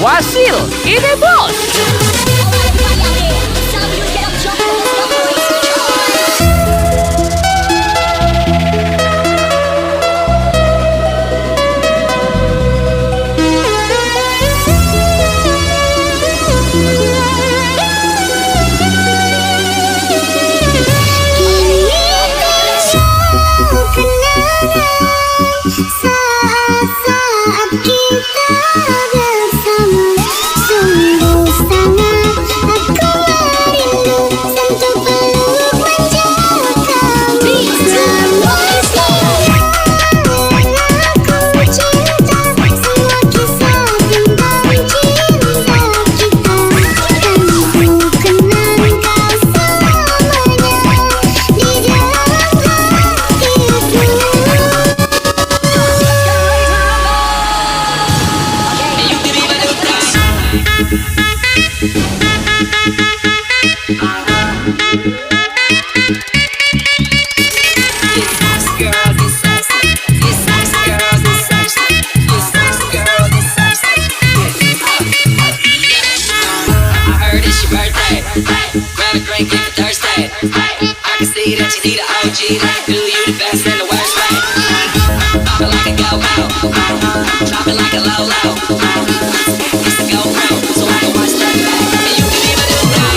Wasil, ini bos. Saat kita bersama, sungguh sangat aku rindu sentuh peluk manja kamu. Semua kisah aku cinta, semua kisah tentang cinta kita. Kan ku kenang kau selamanya di dalam hatiku. Grab a drink if you're thirsty. I can see that you need an OG that can do you the best and the worst way. Pop it like a go-go, drop it like a low-low. It's the GoPro, so I can watch that back. And you can even do that.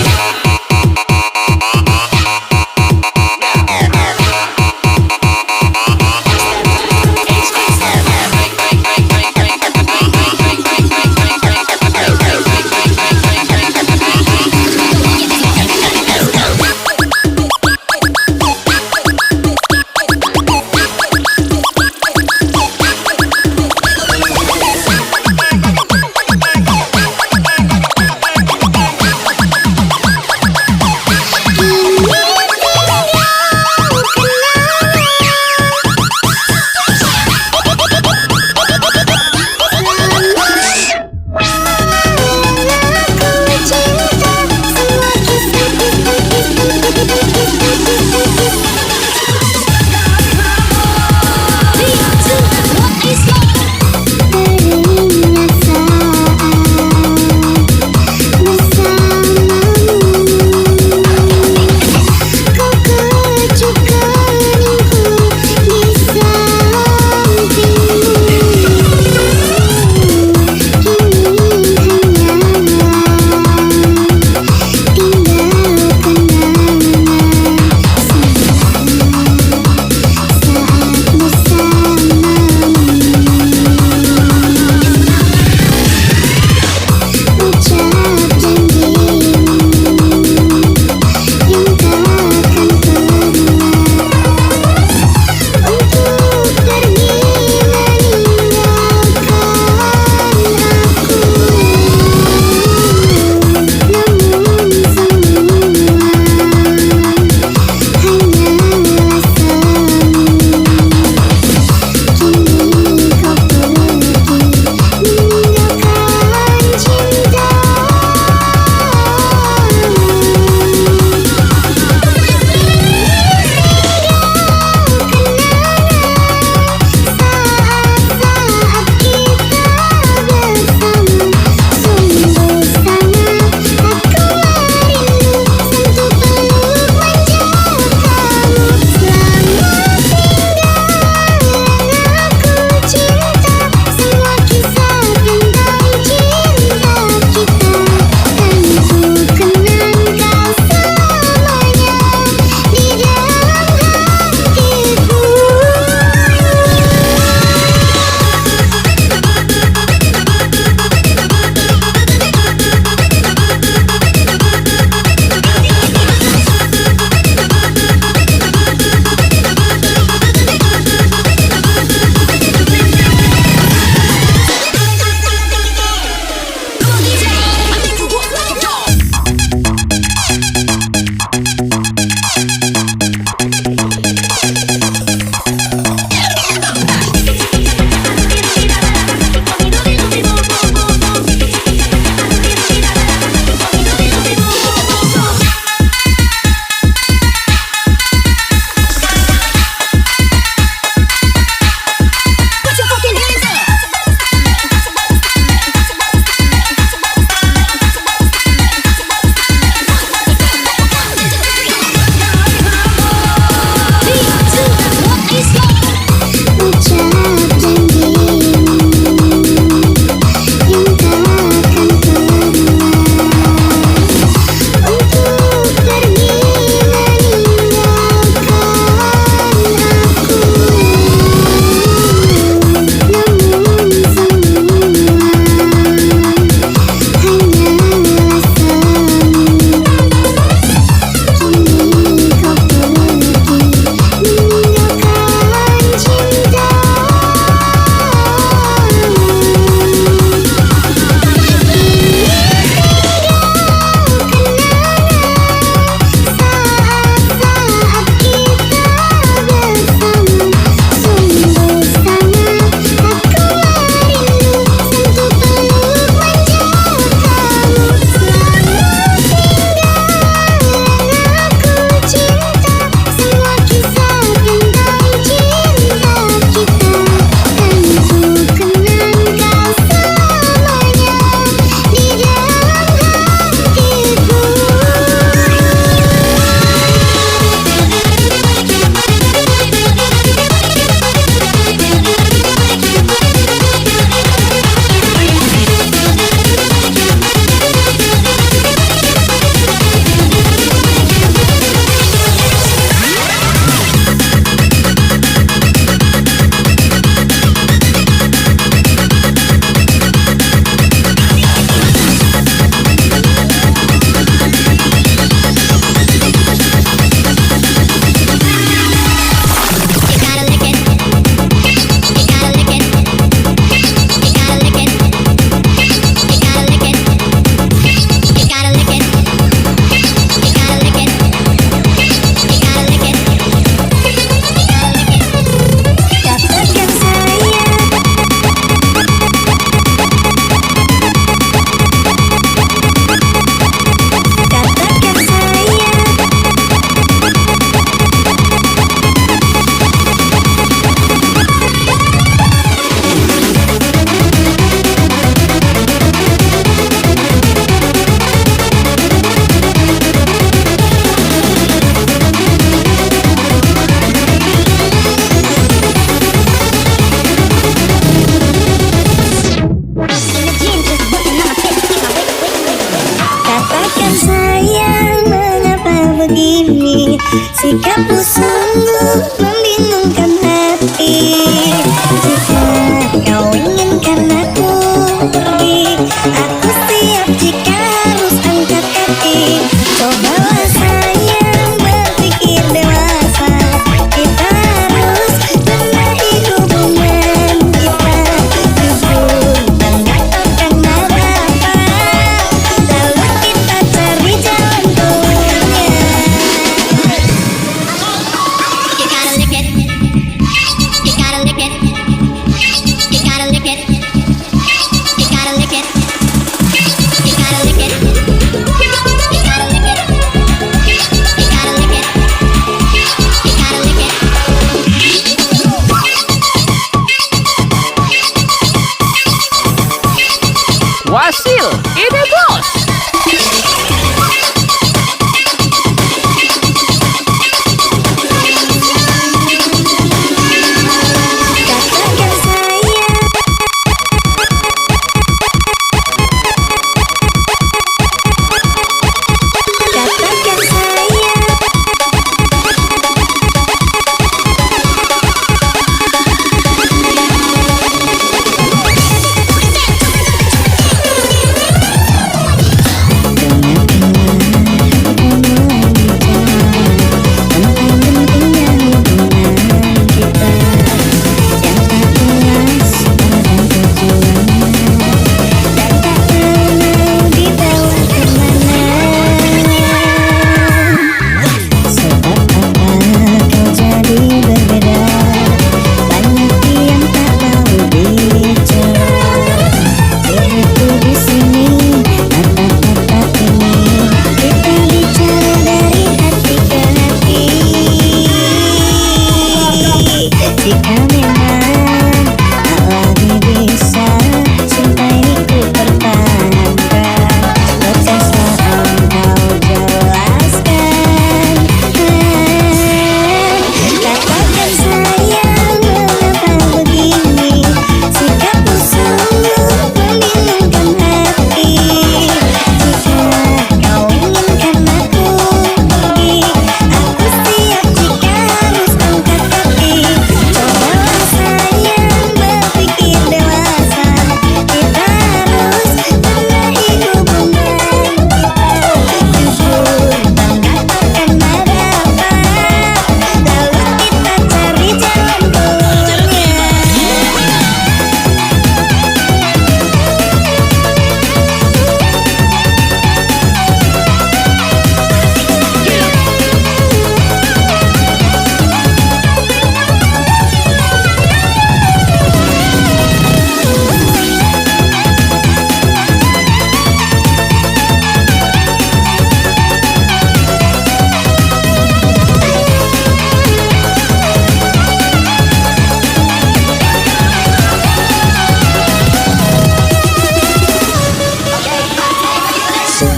Sikapmu sungguh membingungkan hati. Jika kau inginkan aku pergi, aku siap jika harus angkat kaki. Cobalah sayang berpikir dewasa, kita harus benahi hubungan kita. Jujur dan gak akan ada apa, lalu kita cari jalan keluarnya. You gotta lick it. You gotta lick it. You gotta lick it. You gotta lick it. You gotta lick it. You gotta lick it. You gotta lick it. You gotta lick it. Wasil, ide bos. Katakan sayang, katakan sayang. Jika memang tak lagi bisa cinta ini ku pertahankan, lekaslah engkau jelaskan. Katakan sayang, mengapa begini? Sikapmu sungguh membingungkan hati. Jika kau inginkan aku pergi, aku siap jika harus angkat kaki. Cobalah sayang berpikir dewasa, kita harus benahi hubungan kita. Jujur dan gak akan ada apa, lalu kita cari jalan keluarnya.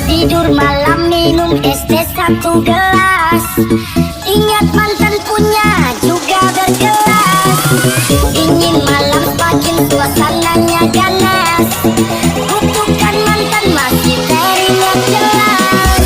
Tidur malam minum es teh satu gelas, ingat mantan punya juga bergelas. Ingin malam semakin suasananya ganas, kutukan mantan masih teringat jelas.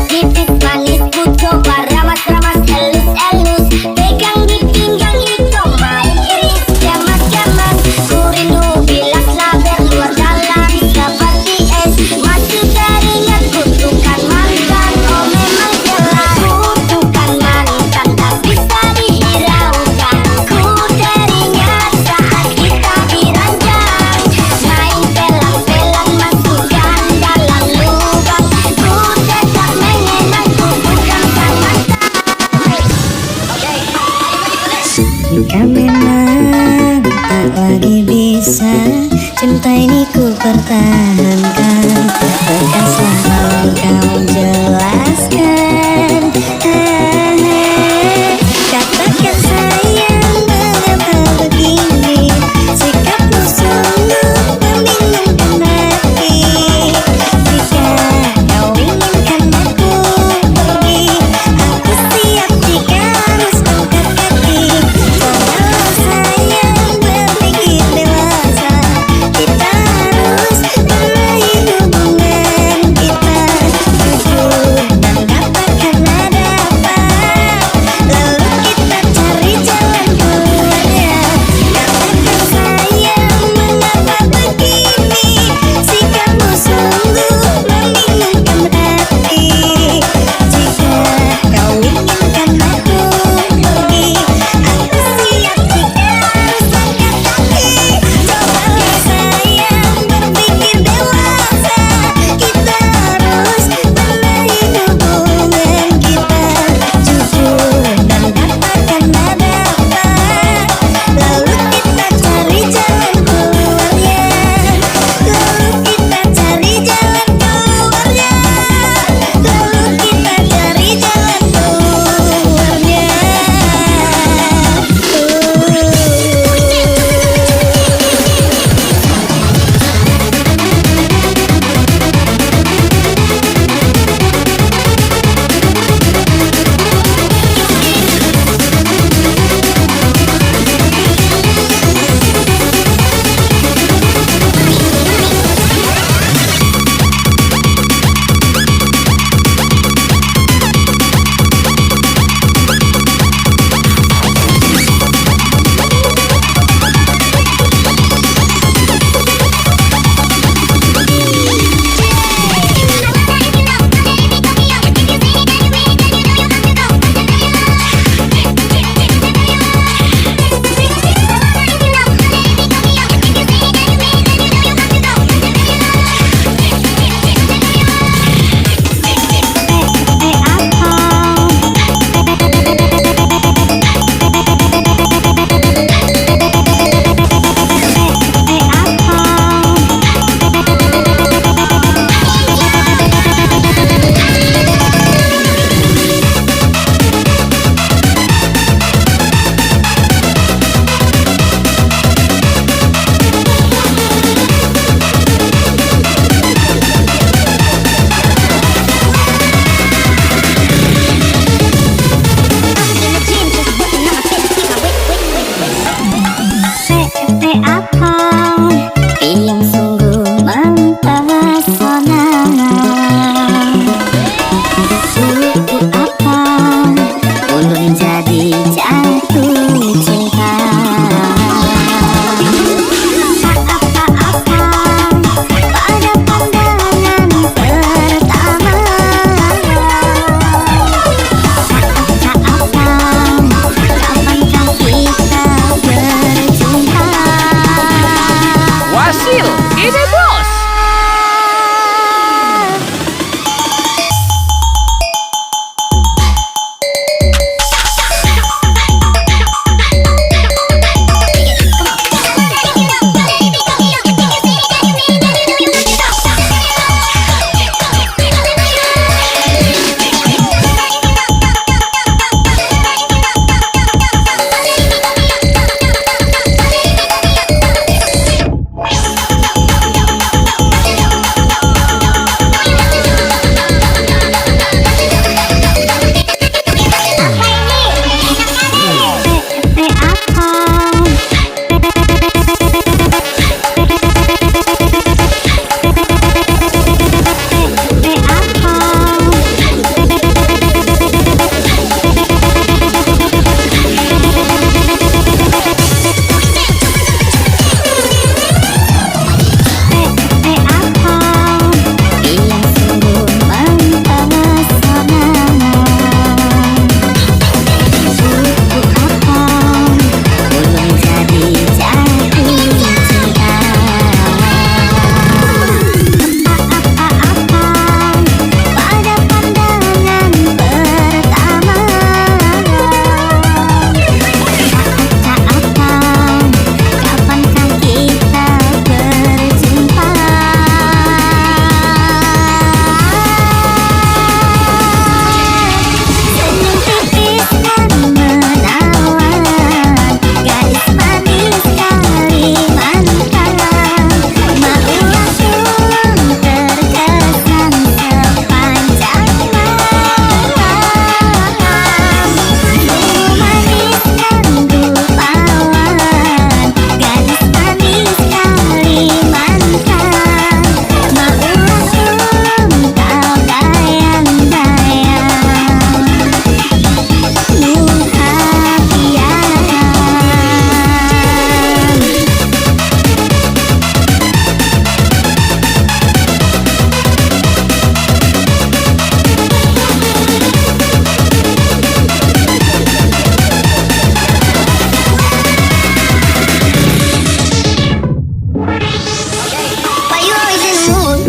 Titis manis ku coba ramas-ramas elus-elus, pegang di pinggang itu main iris jamas-jamas. Ku rindu bilaslah berluar dalam seperti es, masih teringat kutukan mantan. Oh memang jelas kutukan mantan tak bisa dihiraukan. Ku teringat saat kita diranjang, main pelang-pelang masukkan dalam lubang. Ku tetap mengenang kutukan sang mantan. Jika memang tak lagi bisa cinta ini ku pertahankan, lekaslah engkau jelaskan. Katakan sayang, mengapa begini? Sikapmu sungguh membingungkan hati. Jika kau inginkan aku pergi, aku siap jika harus angkat kaki. Cobalah sayang berpikir dewasa, kita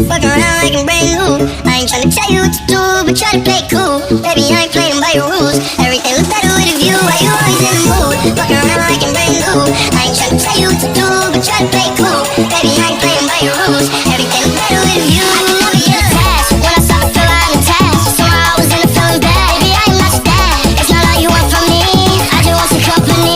Walk around like I'm brand new. I ain't tryna tell you what to do, but try to play cool. Baby, I ain't playing by your rules. Everything looks better with a view. Why you always in the mood? Walk around like I'm brand new. I ain't tryna tell you what to do, but try to play cool. Baby, I ain't playing by your rules. Everything looks better with a view. I can never get attached. When I start to feel I'm attached, somehow I was in a feeling bad. Baby, I ain't not your dad. It's not all you want from me. I just want some company.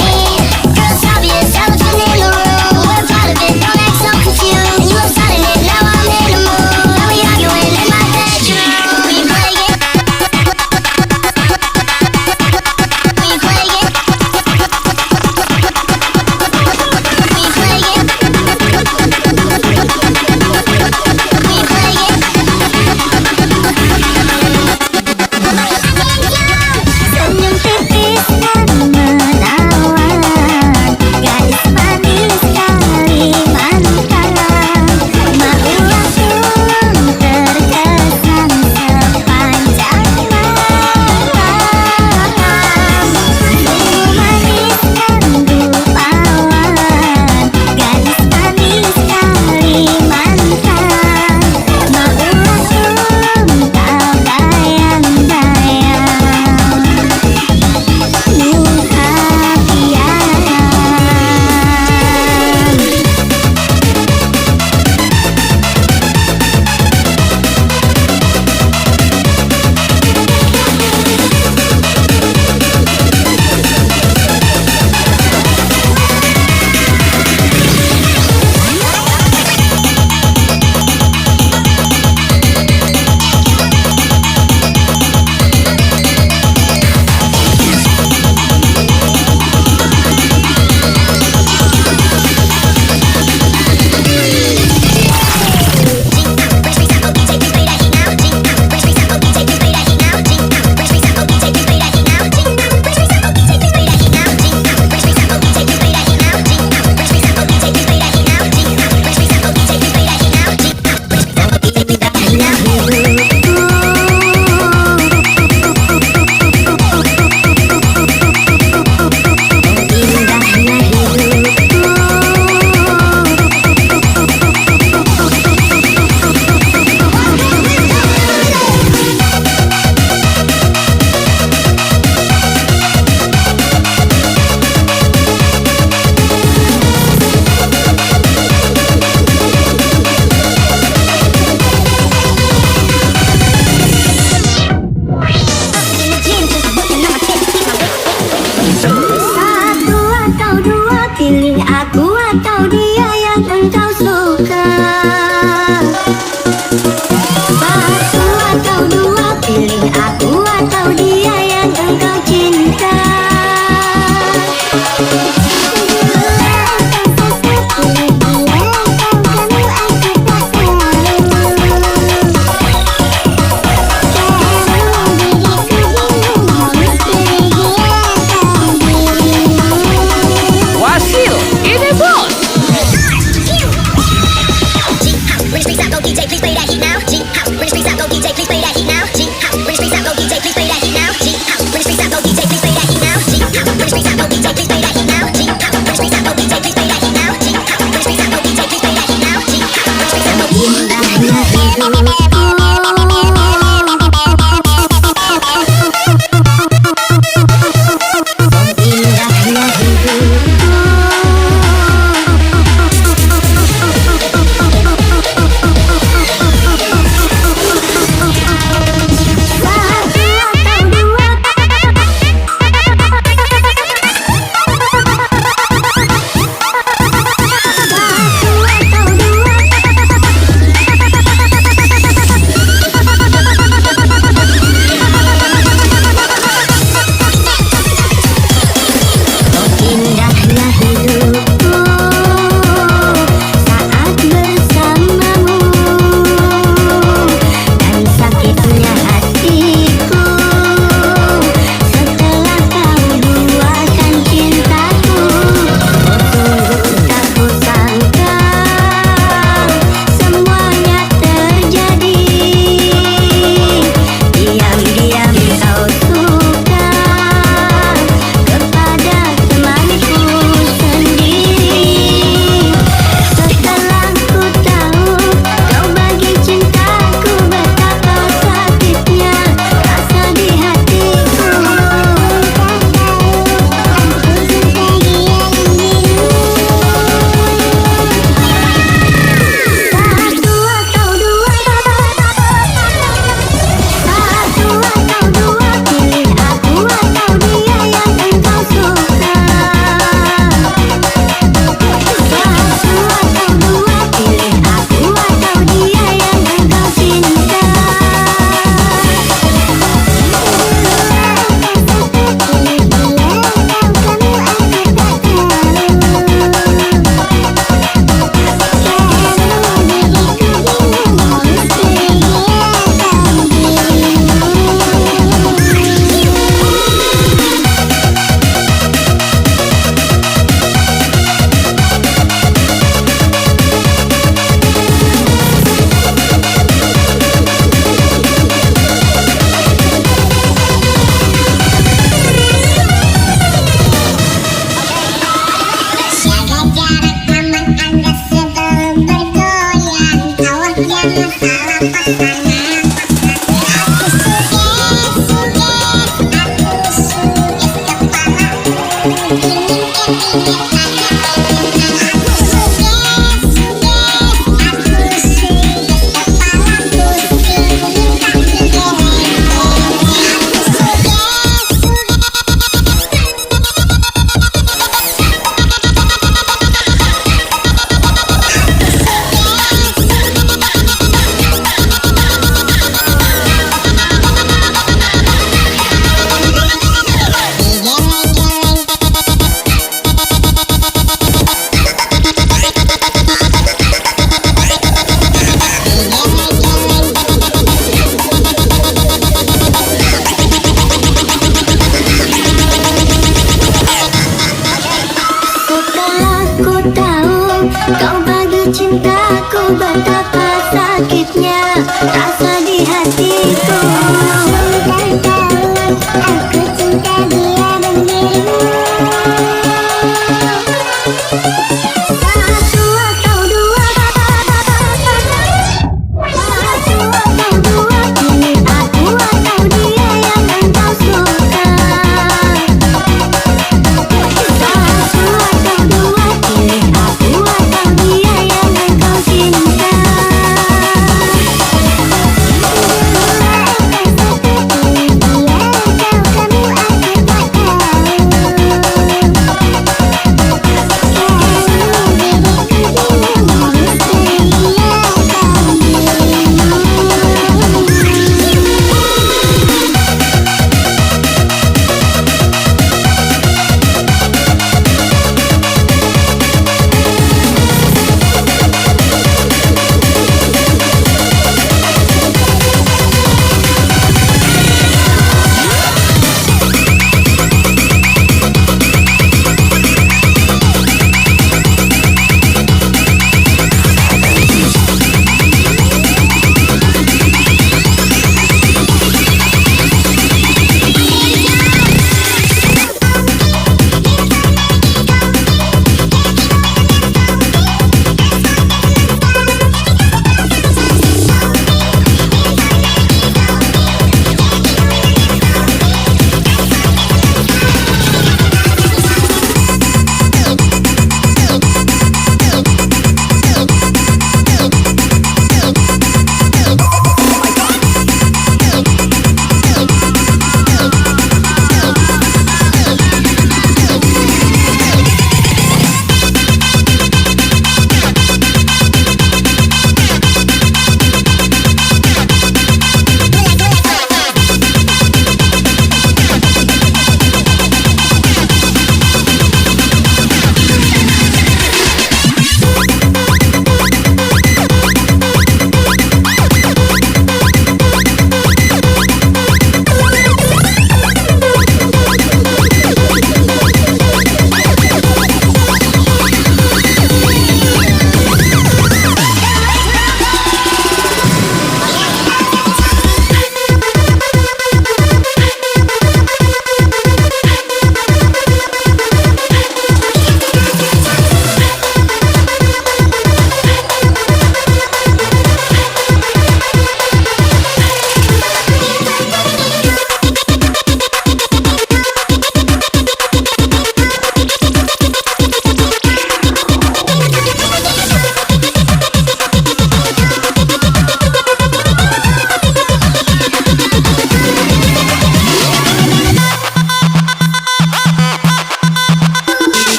Girl, it's obvious, elephant in the room. We're part of it, don't act so confused. And you love signing it, now I'm in the mood. Now we arguing in my bedroom. We play it. We play it. We play it. We play it. Senyum tipis dan menawan, gadis manis Kalimantan. Mau langsung terkesan sepanjang malam. Sungguh manis dan rupawan, gadis manis Kalimantan. Mau langsung tak bayang-bayang. Satu atau dua, pilih aku atau dia yang engkau suka. Satu atau dua, pilih aku atau dia yang engkau cinta. Wasil, ini bos. British Freaks out, go DJ, please play that heat now. G-House, British Freaks out, go DJ, please play that heat now. G-House, British Freaks out, go DJ, please play that heat now. G-House, British Freaks out, go DJ, please play that heat now. G-House, British Freaks out, go DJ, please play that heat now. G-House, British Freaks out, go DJ, please play that heat now. G-House, British Freaks out, go DJ, please play that heat now. G-House, British Freaks out, go Setelah ku tahu kau bagi cintaku, betapa sakitnya rasa di hatiku. Sudah tahu aku cinta dia dan dirimu. Satu atau dua, kini aku atau dia yang engkau suka. Satu atau dua, pilih aku atau dia yang engkau cinta.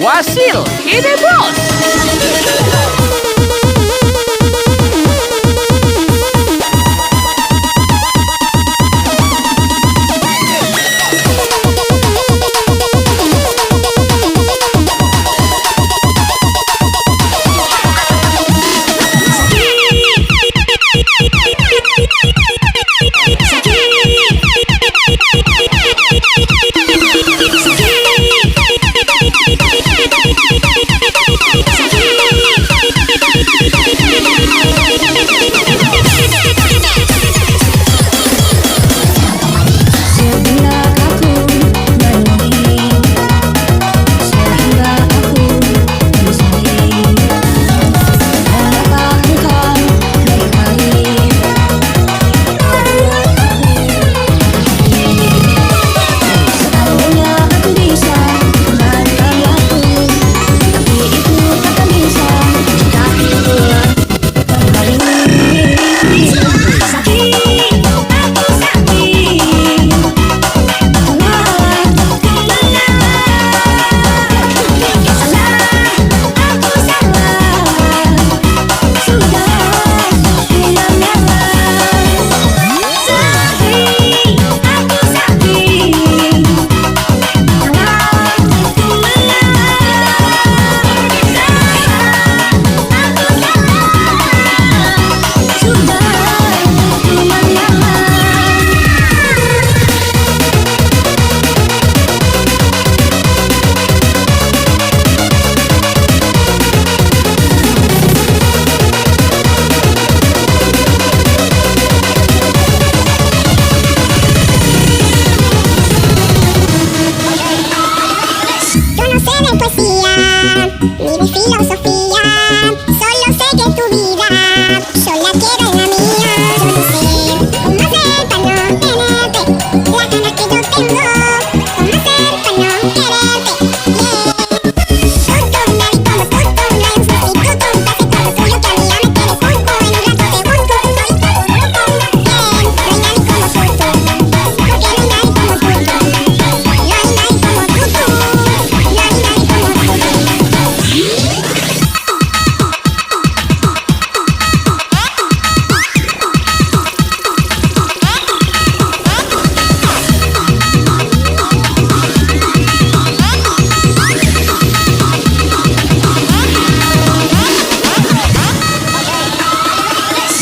Wasil, ini bos.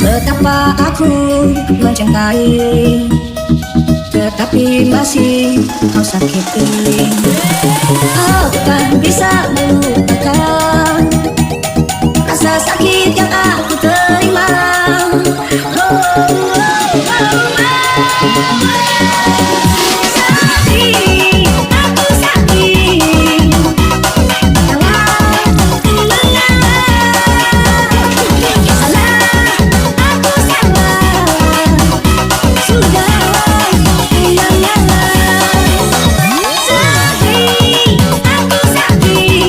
Betapa aku mencintai, tetapi masih kau sakiti. Aku tak bisa melupakan rasa sakit yang aku terima. Sakit, aku sakit. Sakit, aku sakit.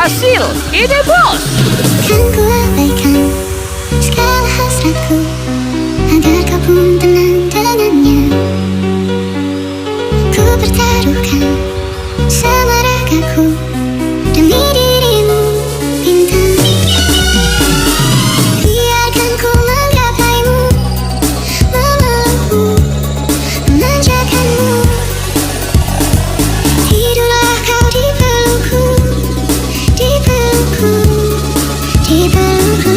Hasil ide bos. Kan ku abaikan segala hasratku agar kau pun tenang dengannya. Ku pertaruhkan semua ragaku demi dirimu, bintang. Biarkan ku menggapaimu, memelukmu, memanjakanmu. Tidurlah kau di pelukku, di pelukku, di pelukku.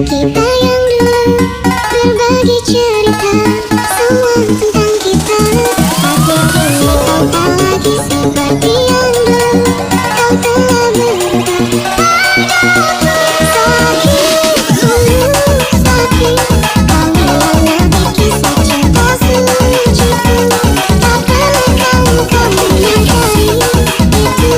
kita yang dulu, berbagi cerita semua tentang kita. Akhirnya kau tak lagi seperti yang dulu, kau telah berubah. Sakit, sakit, kau hilang lagi kisah cinta suciku. Tak pernah kau menyadari itu dua terjatuh.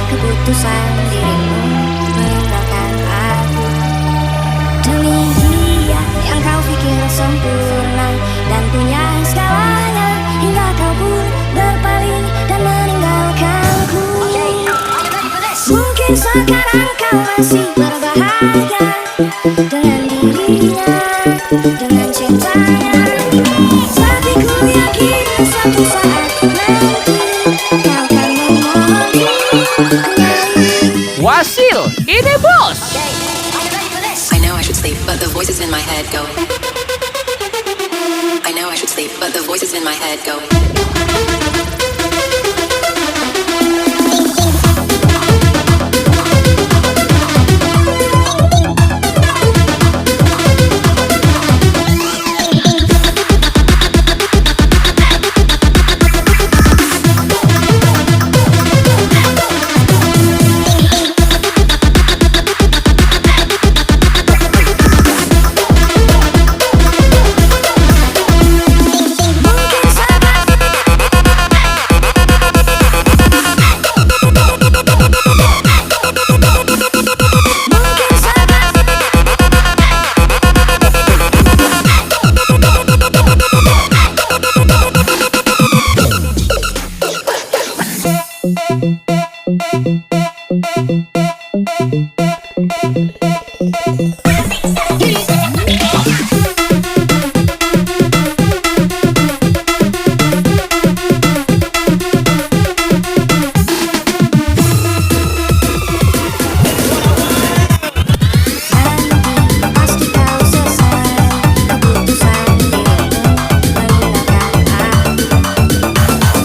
Keputusan dirimu meninggalkan aku demi dia yang kau pikir sempurna dan punya segalanya, hingga kau pun berpaling dan meninggalkanku. Mungkin sekarang kau masih berbahagia dengan dirinya, dengan cintanya, tapi ku yakin suatu saat nanti kau akan memohon Wasil, ini bos. I know I should sleep, but the voices in my head go. I know I should sleep, but the voices in my head go.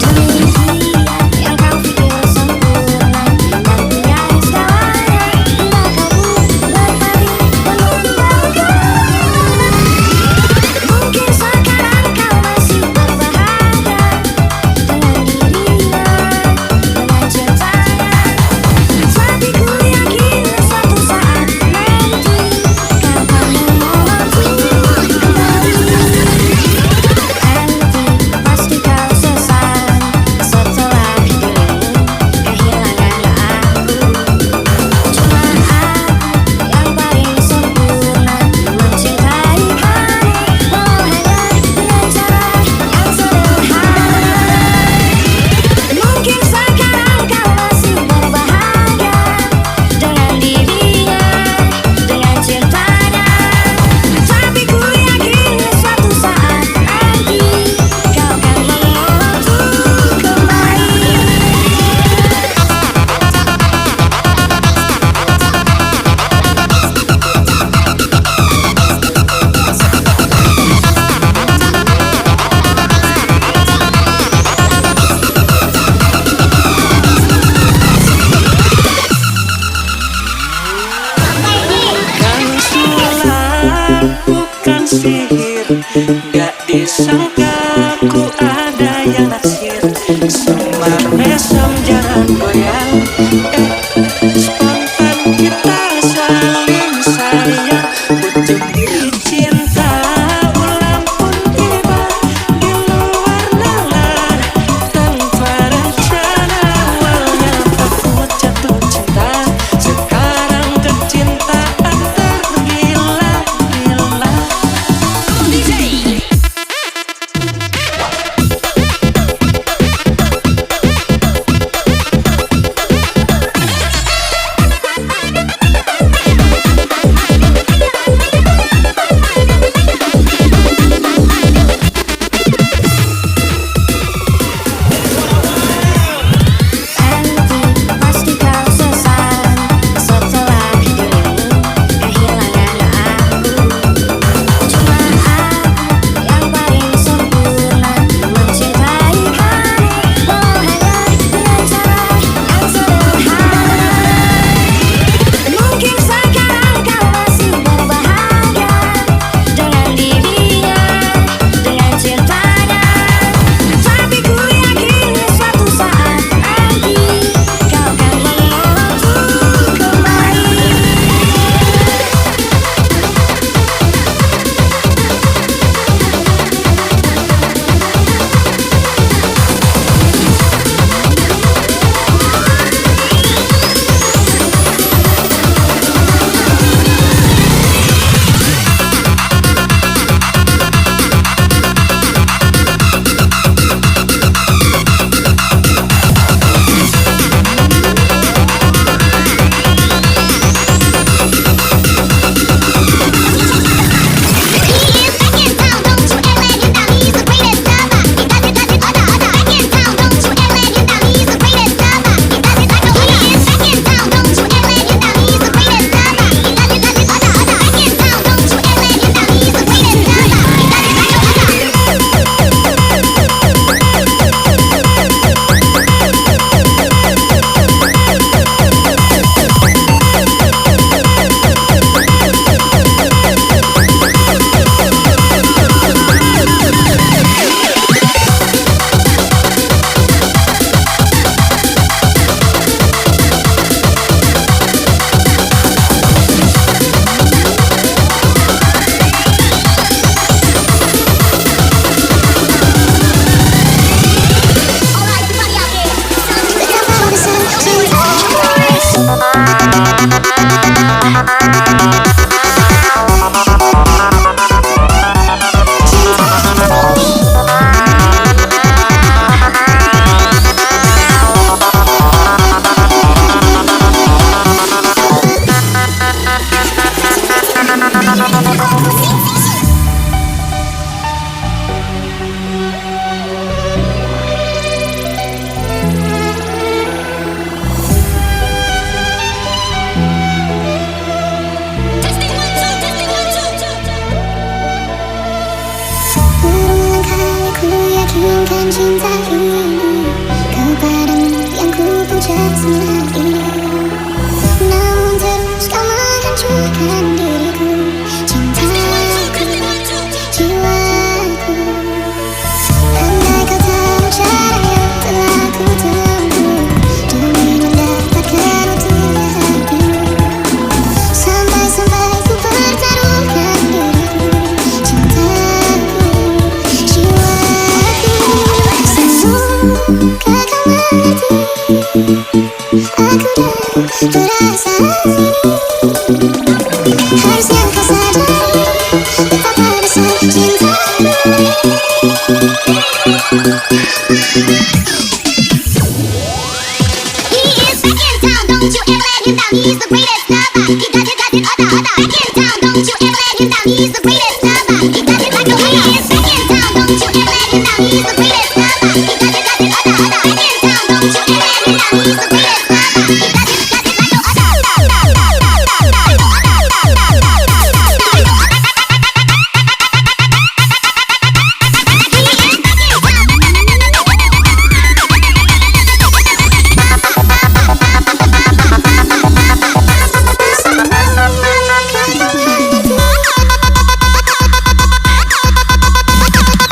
demi dia yang kau pikir sempurna dan punya disangka ku ada yang naksir. Semar mesem jangan goyang. Spontan kita saling sayang. Ujung cinta ulang pun tiba di luar nalar. Tanpa rencana awalnya aku jatuh cinta. Sekarang kecintaan tergila-gila. Pasti kau sesal setelah dirimu kehilangan aku. Cuma aku yang paling sempurna mencintai kamu. Oh hanya dengan cara yang sederhana. Mungkin sekarang kau masih berbahagia dengan dirinya, dengan cintanya. Tapi ku yakin suatu saat nanti kau akan menolakku kembali. Berulang kali ku yakinkan cinta ini kepadamu yang ku puja selama ini. Namun terus kau menghancurkan diriku, cintaku, jiwaku. Andai kau tahu cara yang telah ku tempuh demi mendapatkan untuk hatimu. Sampai-sampai ku pertaruhkan diriku, cintaku, jiwaku. Semoga kau mengerti, aku dan perasaan ini. Harusnya kau sadari betapa besar cintamu. He is back in town, don't you ever let him down. He's the greatest lover. He got it, back in town, don't you ever let him down. He's the greatest lover. He got it like a he is back in town, don't you ever let him down. He's the greatest lover. He got it, back in town, don't you ever let him down. He's the greatest lover. He got it like a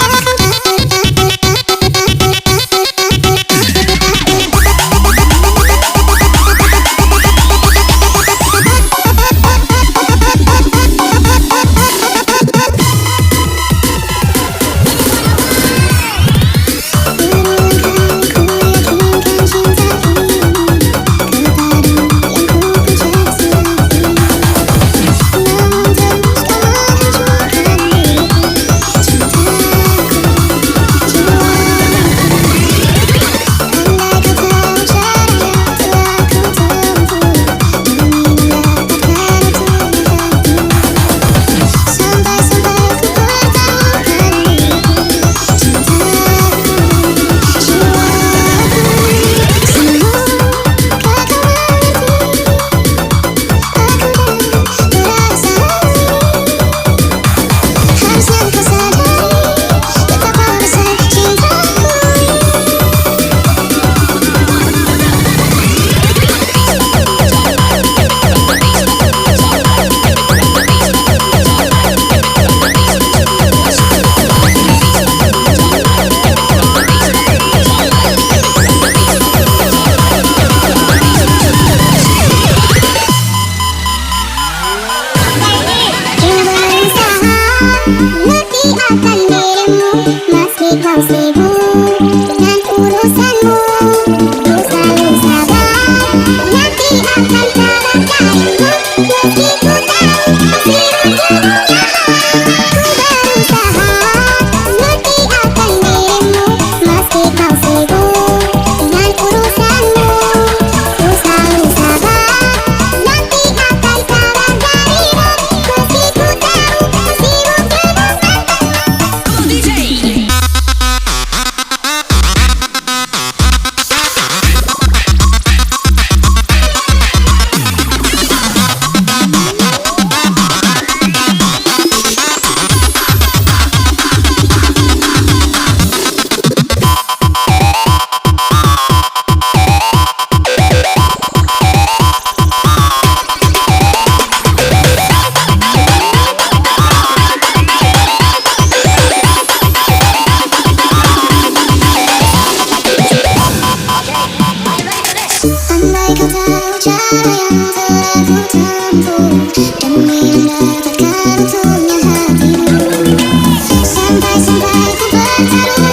Andai kau tahu cara yang telah ku tempuh demi mendapatkan utuhnya hatimu. Sampai ku bertaruh